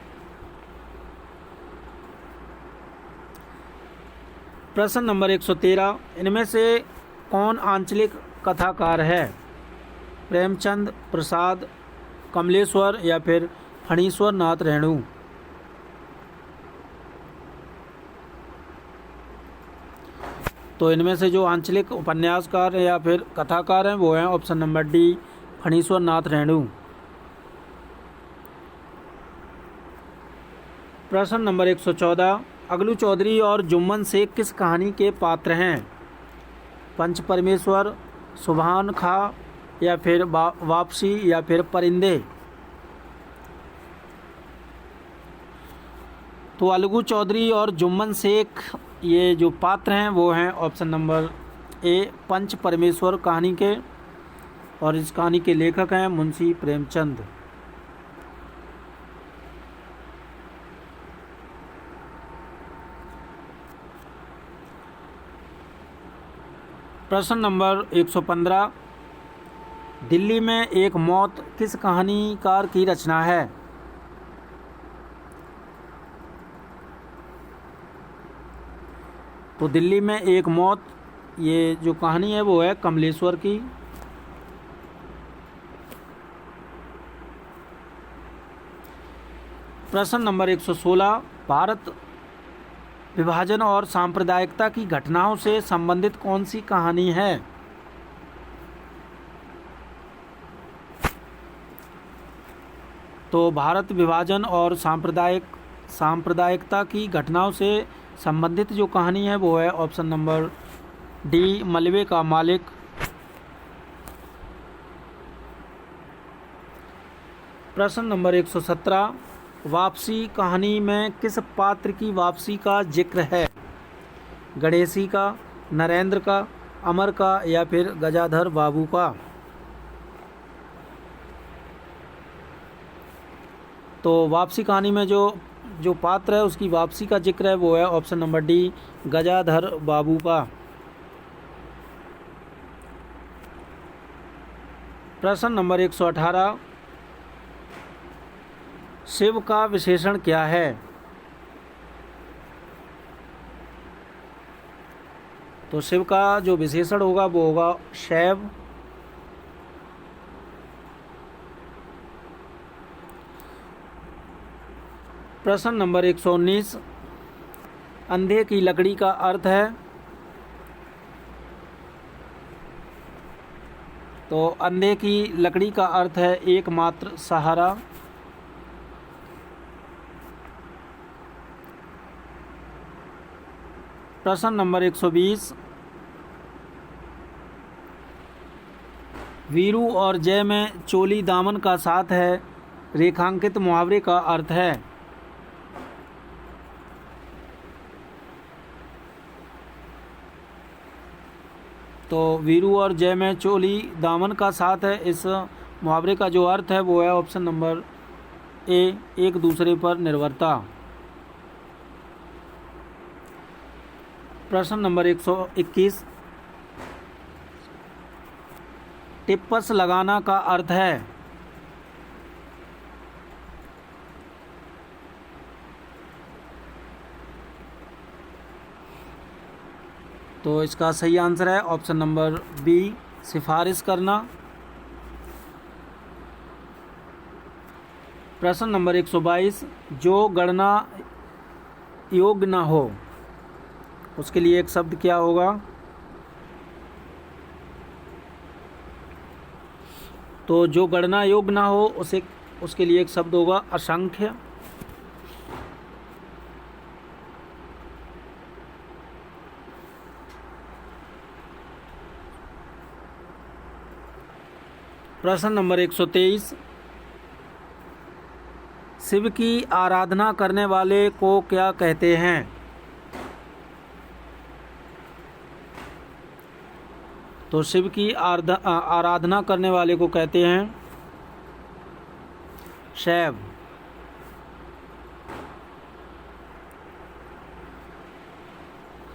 प्रश्न नंबर 113, इनमें से कौन आंचलिक कथाकार है? प्रेमचंद, प्रसाद, कमलेश्वर या फिर फणीश्वर नाथ रेणु? तो इनमें से जो आंचलिक उपन्यासकार या फिर कथाकार हैं वो हैं option number D, Phanishwar Nath Renu. प्रश्न नंबर 114, अगलू चौधरी और जुम्मन शेख किस कहानी के पात्र हैं? पंच परमेश्वर, सुभान खां या फिर वापसी या फिर परिंदे? तो अलगू चौधरी और जुम्मन शेख ये जो पात्र हैं वो हैं ऑप्शन नंबर ए, पंच परमेश्वर कहानी के, और इस कहानी के लेखक हैं मुंशी प्रेमचंद। प्रश्न नंबर 115, दिल्ली में एक मौत किस कहानीकार की रचना है? तो दिल्ली में एक मौत, ये जो कहानी है वो है कमलेश्वर की। प्रश्न नंबर 116, भारत विभाजन और सांप्रदायिकता की घटनाओं से संबंधित कौन सी कहानी है? तो भारत विभाजन और सांप्रदायिकता की घटनाओं से संबंधित जो कहानी है वो है ऑप्शन नंबर डी, मलबे का मालिक। प्रश्न नंबर 117, वापसी कहानी में किस पात्र की वापसी का जिक्र है? गणेशी का, नरेंद्र का, अमर का या फिर गजाधर बाबू का? तो वापसी कहानी में जो पात्र है उसकी वापसी का जिक्र है वो है ऑप्शन नंबर डी, गजाधर बाबू का। प्रश्न नंबर 118, शिव का विशेषण क्या है? तो शिव का जो विशेषण होगा वो होगा शैव। प्रश्न नंबर 119, अंधे की लकड़ी का अर्थ है? तो अंधे की लकड़ी का अर्थ है एकमात्र सहारा। प्रश्न नंबर 120, वीरू और जय में चोली दामन का साथ है रेखांकित मुहावरे का अर्थ है? तो वीरू और जय में चोली दामन का साथ है, इस मुहावरे का जो अर्थ है वो है ऑप्शन नंबर ए, एक दूसरे पर निर्भरता। प्रश्न नंबर 121, टिप्पस लगाना का अर्थ है? तो इसका सही आंसर है ऑप्शन नंबर बी, सिफारिश करना। प्रश्न नंबर 122, जो गणना योग्य ना हो उसके लिए एक शब्द क्या होगा? तो जो गणना योग्य ना हो उसके लिए एक शब्द होगा असंख्य। प्रश्न नंबर 123, शिव की आराधना करने वाले को क्या कहते हैं? तो शिव की आराधना करने वाले को कहते हैं शैव।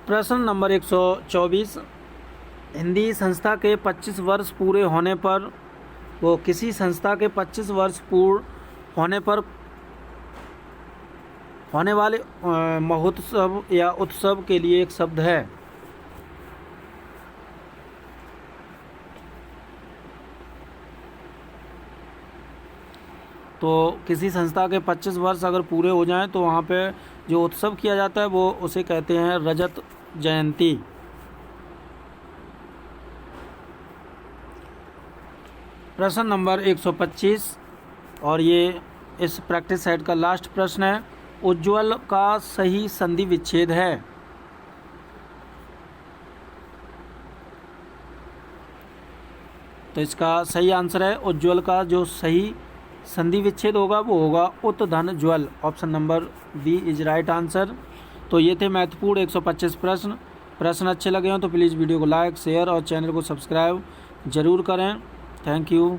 प्रश्न नंबर 124, हिंदी संस्था के 25 वर्ष पूरे होने पर, वो किसी संस्था के 25 वर्ष पूर्ण होने पर होने वाले महोत्सव या उत्सव के लिए एक शब्द है। तो किसी संस्था के 25 वर्ष अगर पूरे हो जाएं तो वहाँ पे जो उत्सव किया जाता है वो उसे कहते हैं रजत जयंती। प्रश्न नंबर 125 और ये इस प्रैक्टिस सेट का लास्ट प्रश्न है, उज्ज्वल का सही संधि विच्छेद है। तो इसका सही आंसर है उज्ज्वल का जो सही संधि विच्छेद होगा वो होगा उत धन ज्वल। Option number B is right answer. तो ये थे महत्वपूर्ण 125 प्रश्न अच्छे लगे हों तो प्लीज़ वीडियो को लाइक शेयर और चैनल को सब्सक्राइब ज़रूर करें। Thank you.